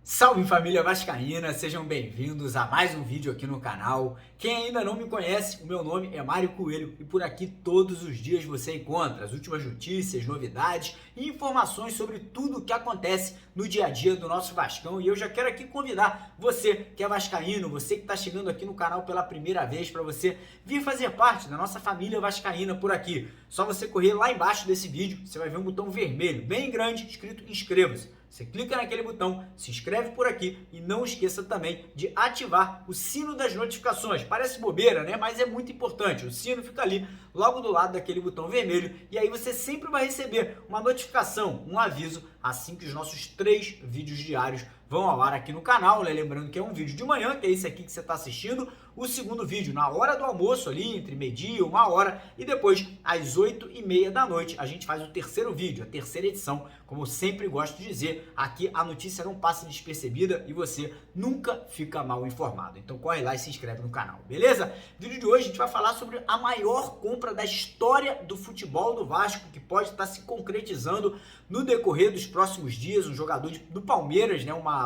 Salve família vascaína, sejam bem-vindos a mais um vídeo aqui no canal. Quem ainda não me conhece, o meu nome é Mário Coelho e por aqui todos os dias você encontra as últimas notícias, novidades e informações sobre tudo o que acontece no dia a dia do nosso Vascão. E eu já quero aqui convidar você que é vascaíno, você que está chegando aqui no canal pela primeira vez, para você vir fazer parte da nossa família vascaína por aqui. Só você correr lá embaixo desse vídeo, você vai ver um botão vermelho bem grande escrito inscreva-se. Você clica naquele botão, se inscreve por aqui e não esqueça também de ativar o sino das notificações. Parece bobeira, né? Mas é muito importante. O sino fica ali, logo do lado daquele botão vermelho, e aí você sempre vai receber uma notificação, um aviso, assim que os nossos 3 vídeos diários vão ao ar aqui no canal, né? Lembrando que é um vídeo de manhã, que é esse aqui que você está assistindo, o segundo vídeo na hora do almoço ali, entre meio-dia e 1h, e depois às 8h30 da noite a gente faz o terceiro vídeo, a terceira edição. Como eu sempre gosto de dizer, aqui a notícia não passa despercebida e você nunca fica mal informado. Então corre lá e se inscreve no canal, beleza? No vídeo de hoje a gente vai falar sobre a maior compra da história do futebol do Vasco, que pode estar se concretizando no decorrer dos próximos dias. Um jogador do Palmeiras, né? Uma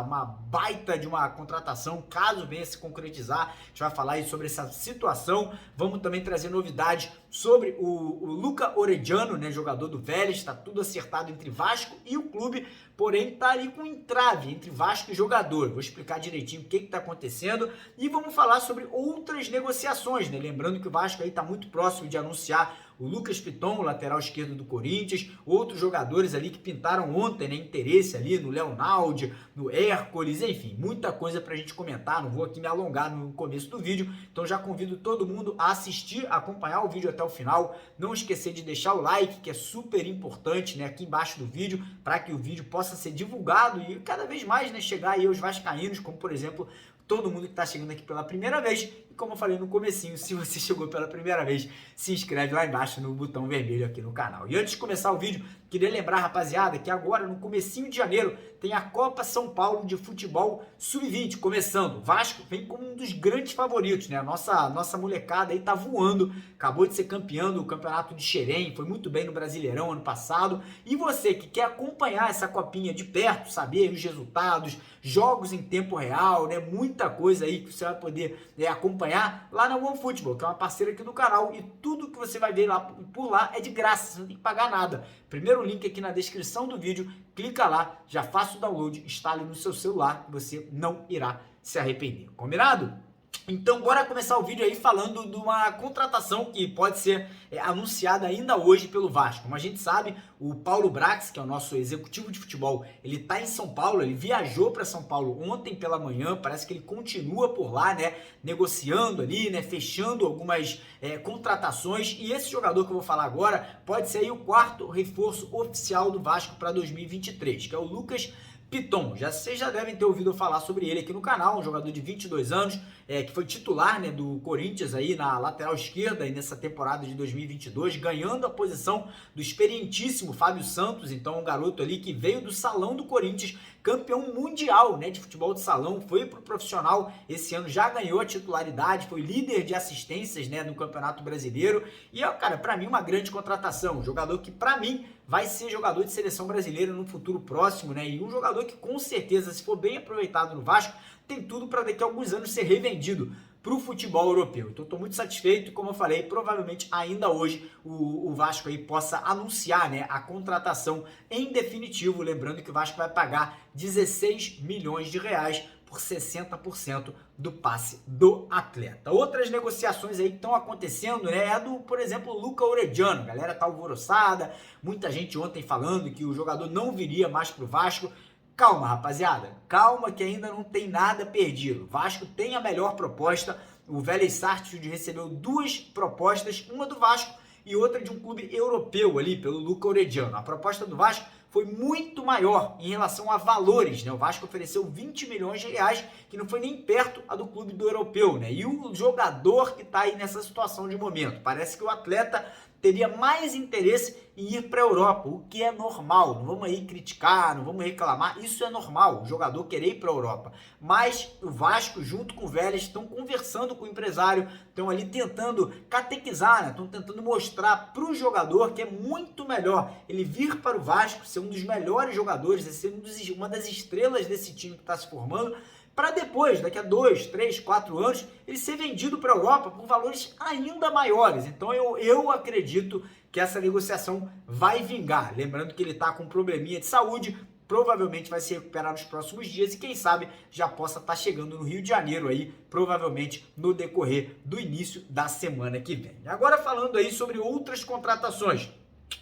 baita de uma contratação, caso venha se concretizar. A gente vai falar aí sobre essa situação. Vamos também trazer novidades sobre o Luca Orediano, né? Jogador do Vélez. Está tudo acertado entre Vasco e o clube, porém está ali com entrave entre Vasco e jogador. Vou explicar direitinho o que está acontecendo e vamos falar sobre outras negociações, né? Lembrando que o Vasco aí está muito próximo de anunciar o Lucas Piton, lateral esquerdo do Corinthians, outros jogadores ali que pintaram ontem, né, interesse ali no Leonaldo, no Hércules, enfim, muita coisa pra gente comentar. Não vou aqui me alongar no começo do vídeo, então já convido todo mundo a assistir, a acompanhar o vídeo até o final. Não esquecer de deixar o like, que é super importante, né, aqui embaixo do vídeo, para que o vídeo possa ser divulgado e cada vez mais, né, chegar aí aos vascaínos, como por exemplo todo mundo que está chegando aqui pela primeira vez. E como eu falei no comecinho, se você chegou pela primeira vez, se inscreve lá embaixo no botão vermelho aqui no canal. E antes de começar o vídeo, queria lembrar, rapaziada, que agora no comecinho de janeiro tem a Copa São Paulo de Futebol Sub-20 começando. O Vasco vem como um dos grandes favoritos, né? A nossa molecada aí tá voando, acabou de ser campeão do Campeonato de Xerém, foi muito bem no Brasileirão ano passado. E você que quer acompanhar essa copinha de perto, saber os resultados, jogos em tempo real, né? Muita coisa aí que você vai poder acompanhar lá na OneFootball, que é uma parceira aqui do canal, e tudo que você vai ver lá por lá é de graça, você não tem que pagar nada. Primeiro link aqui na descrição do vídeo, clica lá, já faça o download, instale no seu celular, você não irá se arrepender. Combinado? Então bora começar o vídeo aí falando de uma contratação que pode ser anunciada ainda hoje pelo Vasco. Como a gente sabe, o Paulo Brax, que é o nosso executivo de futebol, ele tá em São Paulo, ele viajou para São Paulo ontem pela manhã, parece que ele continua por lá, né, negociando ali, né, fechando algumas contratações, e esse jogador que eu vou falar agora pode ser aí o 4º reforço oficial do Vasco para 2023, que é o Lucas Piton. Vocês já devem ter ouvido falar sobre ele aqui no canal, um jogador de 22 anos, que foi titular, né, do Corinthians aí na lateral esquerda aí nessa temporada de 2022, ganhando a posição do experientíssimo Fábio Santos. Então um garoto ali que veio do salão do Corinthians, campeão mundial, né, de futebol de salão, foi pro profissional esse ano, já ganhou a titularidade, foi líder de assistências, né, no Campeonato Brasileiro. E cara, para mim uma grande contratação, um jogador que para mim vai ser jogador de seleção brasileira no futuro próximo, né? E um jogador que com certeza, se for bem aproveitado no Vasco, tem tudo para daqui a alguns anos ser revendido para o futebol europeu. Então estou muito satisfeito, como eu falei, provavelmente ainda hoje o Vasco aí possa anunciar, né, a contratação em definitivo, lembrando que o Vasco vai pagar 16 milhões de reais por 60% do passe do atleta. Outras negociações aí que estão acontecendo, né, é a do, por exemplo, Luca Orediano. A galera tá alvoroçada, muita gente ontem falando que o jogador não viria mais pro Vasco. Calma, rapaziada, calma que ainda não tem nada perdido. O Vasco tem a melhor proposta. O Vélez Sarsfield recebeu 2 propostas, uma do Vasco e outra de um clube europeu ali, pelo Luca Orediano. A proposta do Vasco foi muito maior em relação a valores, né? O Vasco ofereceu 20 milhões de reais, que não foi nem perto a do clube do europeu, né? E o jogador que tá aí nessa situação de momento, parece que o atleta teria mais interesse em ir para a Europa, o que é normal. Não vamos aí criticar, não vamos reclamar, isso é normal, o jogador querer ir para a Europa. Mas o Vasco, junto com o Vélez, estão conversando com o empresário, estão ali tentando catequizar, né? Estão tentando mostrar para o jogador que é muito melhor ele vir para o Vasco, ser um dos melhores jogadores, ser uma das estrelas desse time que está se formando, para depois, daqui a 2, 3, 4 anos, ele ser vendido para a Europa por valores ainda maiores. Então eu acredito que essa negociação vai vingar. Lembrando que ele está com um probleminha de saúde, provavelmente vai se recuperar nos próximos dias e quem sabe já possa estar chegando no Rio de Janeiro aí, provavelmente no decorrer do início da semana que vem. Agora falando aí sobre outras contratações,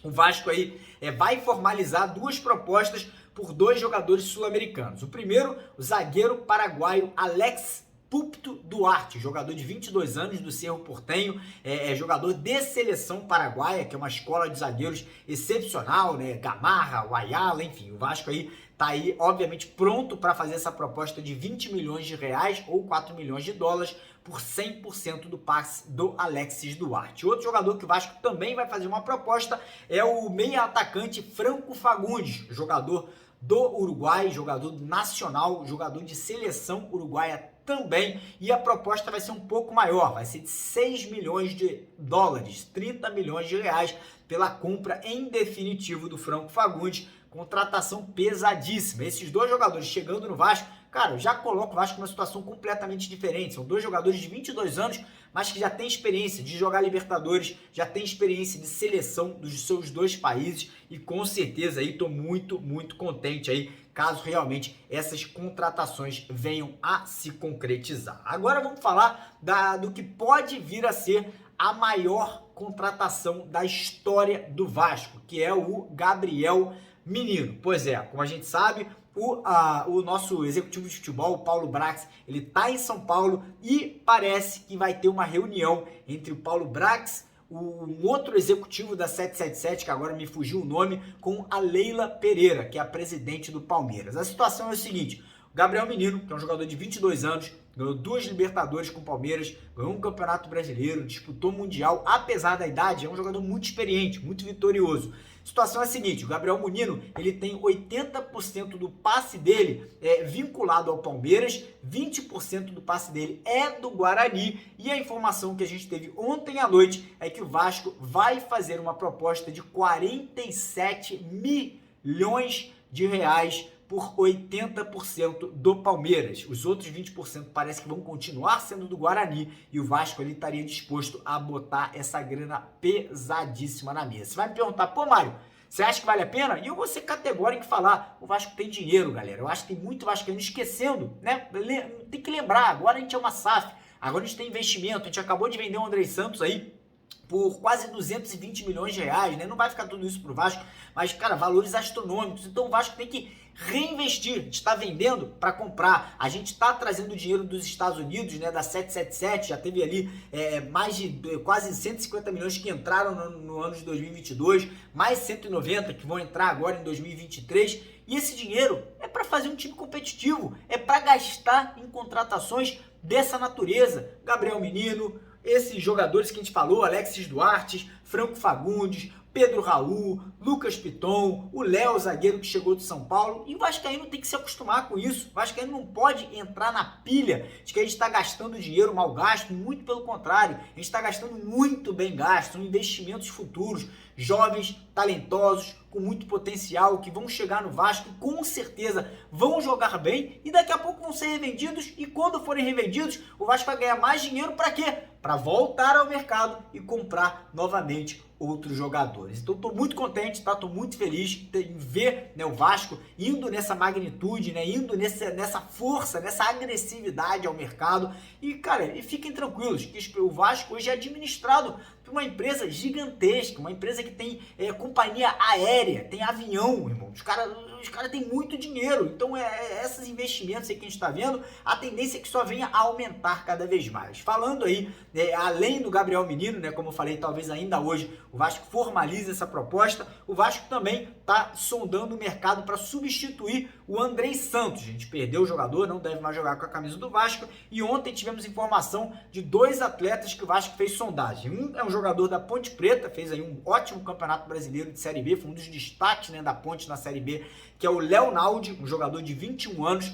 o Vasco aí vai formalizar 2 propostas por 2 jogadores sul-americanos. O primeiro, o zagueiro paraguaio Alex Púlpito Duarte, jogador de 22 anos do Cerro Porteño, jogador de seleção paraguaia, que é uma escola de zagueiros excepcional, né? Gamarra, Ayala, enfim, o Vasco aí tá aí, obviamente, pronto para fazer essa proposta de 20 milhões de reais ou 4 milhões de dólares por 100% do passe do Alexis Duarte. Outro jogador que o Vasco também vai fazer uma proposta é o meia-atacante Franco Fagundes, jogador do Uruguai, jogador nacional, jogador de seleção uruguaia também, e a proposta vai ser um pouco maior, vai ser de 6 milhões de dólares, 30 milhões de reais pela compra em definitivo do Franco Fagundes, contratação pesadíssima. Esses 2 jogadores chegando no Vasco, cara, já coloca o Vasco numa situação completamente diferente. São 2 jogadores de 22 anos, mas que já têm experiência de jogar Libertadores, já têm experiência de seleção dos seus 2 países e com certeza aí tô muito, muito contente aí, caso realmente essas contratações venham a se concretizar. Agora vamos falar do que pode vir a ser a maior contratação da história do Vasco, que é o Gabriel Menino. Pois é, como a gente sabe, o nosso executivo de futebol, o Paulo Brax, ele tá em São Paulo e parece que vai ter uma reunião entre o Paulo Brax, um outro executivo da 777, que agora me fugiu o nome, com a Leila Pereira, que é a presidente do Palmeiras. A situação é o seguinte: o Gabriel Menino, que é um jogador de 22 anos, ganhou 2 Libertadores com o Palmeiras, ganhou um Campeonato Brasileiro, disputou Mundial, apesar da idade, é um jogador muito experiente, muito vitorioso. A situação é a seguinte: o Gabriel Menino, ele tem 80% do passe dele vinculado ao Palmeiras, 20% do passe dele é do Guarani, e a informação que a gente teve ontem à noite é que o Vasco vai fazer uma proposta de 47 milhões de reais por 80% do Palmeiras. Os outros 20% parece que vão continuar sendo do Guarani e o Vasco ele estaria disposto a botar essa grana pesadíssima na mesa. Você vai me perguntar, pô, Mário, você acha que vale a pena? E eu vou ser categórico em falar, o Vasco tem dinheiro, galera. Eu acho que tem muito vascaíno esquecendo, né? Tem que lembrar, agora a gente é uma SAF, agora a gente tem investimento, a gente acabou de vender o Andrei Santos aí por quase 220 milhões de reais, né? Não vai ficar tudo isso pro Vasco, mas, cara, valores astronômicos. Então o Vasco tem que reinvestir. A gente está vendendo para comprar. A gente está trazendo dinheiro dos Estados Unidos, né? Da 777, já teve ali mais de quase 150 milhões que entraram no ano de 2022, mais 190 que vão entrar agora em 2023. E esse dinheiro é para fazer um time competitivo, é para gastar em contratações dessa natureza. Gabriel Menino, esses jogadores que a gente falou, Alexis Duarte, Franco Fagundes, Pedro Raul, Lucas Piton, o Léo, zagueiro que chegou de São Paulo. E o vascaíno tem que se acostumar com isso. O vascaíno não pode entrar na pilha de que a gente está gastando dinheiro mal gasto. Muito pelo contrário, a gente está gastando muito bem gasto. São investimentos futuros, jovens, talentosos, com muito potencial, que vão chegar no Vasco, com certeza vão jogar bem e daqui a pouco vão ser revendidos. E quando forem revendidos, o Vasco vai ganhar mais dinheiro para quê? Para voltar ao mercado e comprar novamente outros jogadores. Então estou muito contente, tá? Estou muito feliz em ver, né, o Vasco indo nessa magnitude, né, indo nessa força, nessa agressividade ao mercado. E, cara, e fiquem tranquilos que o Vasco hoje é administrado por uma empresa gigantesca, uma empresa que tem companhia aérea, tem avião, irmão. Os caras têm muito dinheiro. Então, esses investimentos aí que a gente está vendo, a tendência é que só venha a aumentar cada vez mais. Falando aí, além do Gabriel Menino, né, como eu falei, talvez ainda hoje o Vasco formalize essa proposta, o Vasco também tá sondando o mercado para substituir o Andrei Santos. A gente perdeu o jogador, não deve mais jogar com a camisa do Vasco, e ontem tivemos informação de 2 atletas que o Vasco fez sondagem. Um é um jogador da Ponte Preta, fez aí um ótimo campeonato brasileiro de Série B, foi um dos destaques, né, da Ponte na Série B, que é o Léo Naldi, um jogador de 21 anos,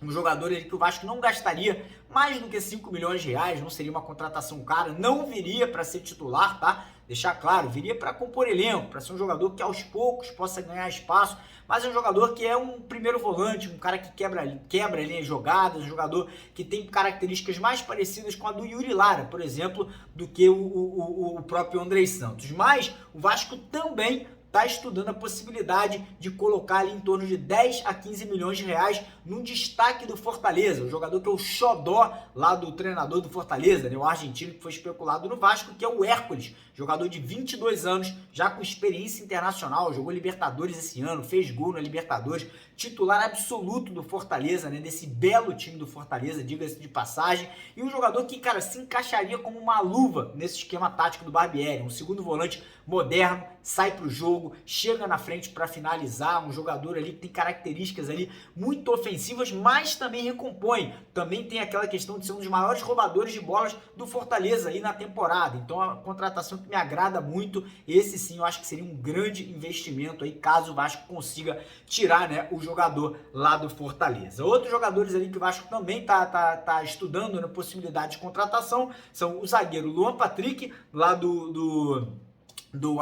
um jogador ali que o Vasco não gastaria mais do que 5 milhões de reais, não seria uma contratação cara, não viria para ser titular, tá? Deixar claro, viria para compor elenco, para ser um jogador que aos poucos possa ganhar espaço, mas é um jogador que é um primeiro volante, um cara que quebra ali as jogadas, um jogador que tem características mais parecidas com a do Yuri Lara, por exemplo, do que o próprio Andrei Santos. Mas o Vasco também está estudando a possibilidade de colocar ali em torno de 10 a 15 milhões de reais num destaque do Fortaleza, o jogador que é o xodó lá do treinador do Fortaleza, né, o argentino que foi especulado no Vasco, que é o Hércules, jogador de 22 anos, já com experiência internacional, jogou Libertadores esse ano, fez gol na Libertadores, titular absoluto do Fortaleza, né, desse belo time do Fortaleza, diga-se de passagem, e um jogador que, cara, se encaixaria como uma luva nesse esquema tático do Barbieri, um segundo volante moderno, sai pro jogo, chega na frente para finalizar, um jogador ali que tem características ali muito ofensivas, mas também recompõe, também tem aquela questão de ser um dos maiores roubadores de bolas do Fortaleza aí na temporada, então a contratação que me agrada muito, esse sim eu acho que seria um grande investimento aí, caso o Vasco consiga tirar, né, o jogador lá do Fortaleza. Outros jogadores ali que o Vasco também tá estudando na possibilidade de contratação são o zagueiro Luan Patrick, lá do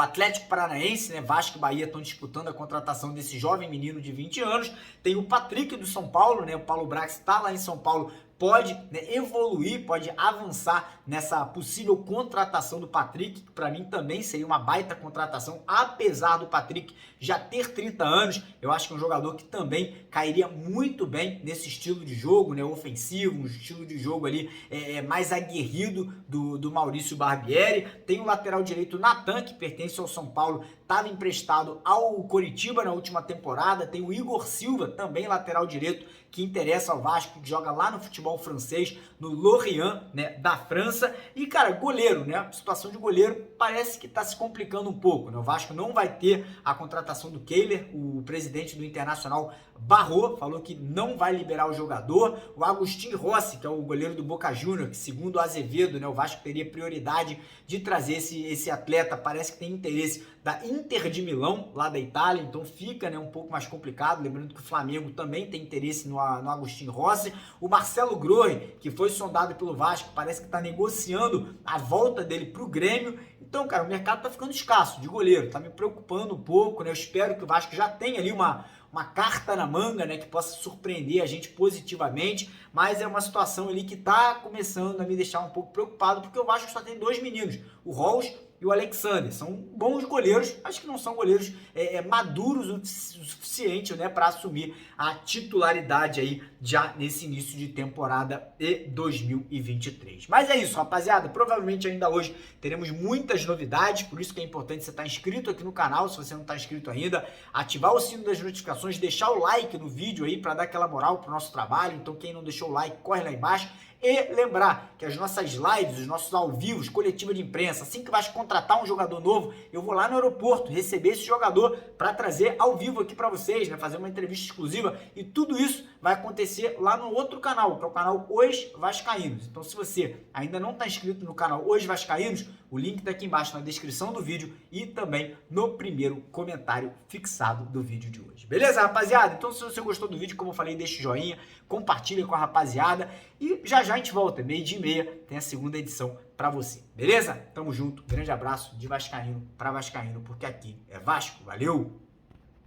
Atlético Paranaense, né? Vasco e Bahia estão disputando a contratação desse jovem menino de 20 anos. Tem o Patrick do São Paulo, né? O Paulo Brax está lá em São Paulo, pode, né, evoluir, pode avançar nessa possível contratação do Patrick, que para mim também seria uma baita contratação, apesar do Patrick já ter 30 anos, eu acho que é um jogador que também cairia muito bem nesse estilo de jogo, né, ofensivo, um estilo de jogo ali mais aguerrido do Maurício Barbieri. Tem o lateral direito Natan, que pertence ao São Paulo, estava emprestado ao Coritiba na última temporada. Tem o Igor Silva, também lateral direito, que interessa ao Vasco, que joga lá no futebol francês, no Lorient, né, da França. E, cara, goleiro, né? A situação de goleiro parece que está se complicando um pouco, né? O Vasco não vai ter a contratação do Kehler, o presidente do Internacional barrou, falou que não vai liberar o jogador. O Agustin Rossi, que é o goleiro do Boca Juniors, que segundo o Azevedo, né, o Vasco teria prioridade de trazer esse atleta, parece que tem interesse da Inter de Milão, lá da Itália, então fica, né, um pouco mais complicado, lembrando que o Flamengo também tem interesse no Agustin Rossi. O Marcelo Groi, que foi sondado pelo Vasco, parece que está negociando a volta dele para o Grêmio. Então, cara, o mercado está ficando escasso de goleiro, está me preocupando um pouco, né? Eu espero que o Vasco já tenha ali uma carta na manga, né, que possa surpreender a gente positivamente, mas é uma situação ali que está começando a me deixar um pouco preocupado, porque o Vasco só tem 2 meninos, o Rolls e o Alexander. São bons goleiros, acho que não são goleiros maduros o suficiente, né, para assumir a titularidade aí já nesse início de temporada de 2023. Mas é isso, rapaziada, provavelmente ainda hoje teremos muitas novidades, por isso que é importante você estar inscrito aqui no canal, se você não está inscrito ainda, ativar o sino das notificações, deixar o like no vídeo aí para dar aquela moral pro nosso trabalho. Então quem não deixou o like, corre lá embaixo. E lembrar que as nossas lives, os nossos ao vivo, coletiva de imprensa, assim que vai contratar um jogador novo, eu vou lá no aeroporto receber esse jogador para trazer ao vivo aqui para vocês, né, fazer uma entrevista exclusiva, e tudo isso vai acontecer lá no outro canal, que é o canal Os Vascaínos. Então se você ainda não está inscrito no canal Os Vascaínos, o link está aqui embaixo na descrição do vídeo e também no primeiro comentário fixado do vídeo de hoje. Beleza, rapaziada? Então se você gostou do vídeo, como eu falei, deixa o joinha, compartilha com a rapaziada e já a gente volta, 12h30, tem a segunda edição pra você, beleza? Tamo junto, grande abraço de vascaíno pra vascaíno, porque aqui é Vasco, valeu!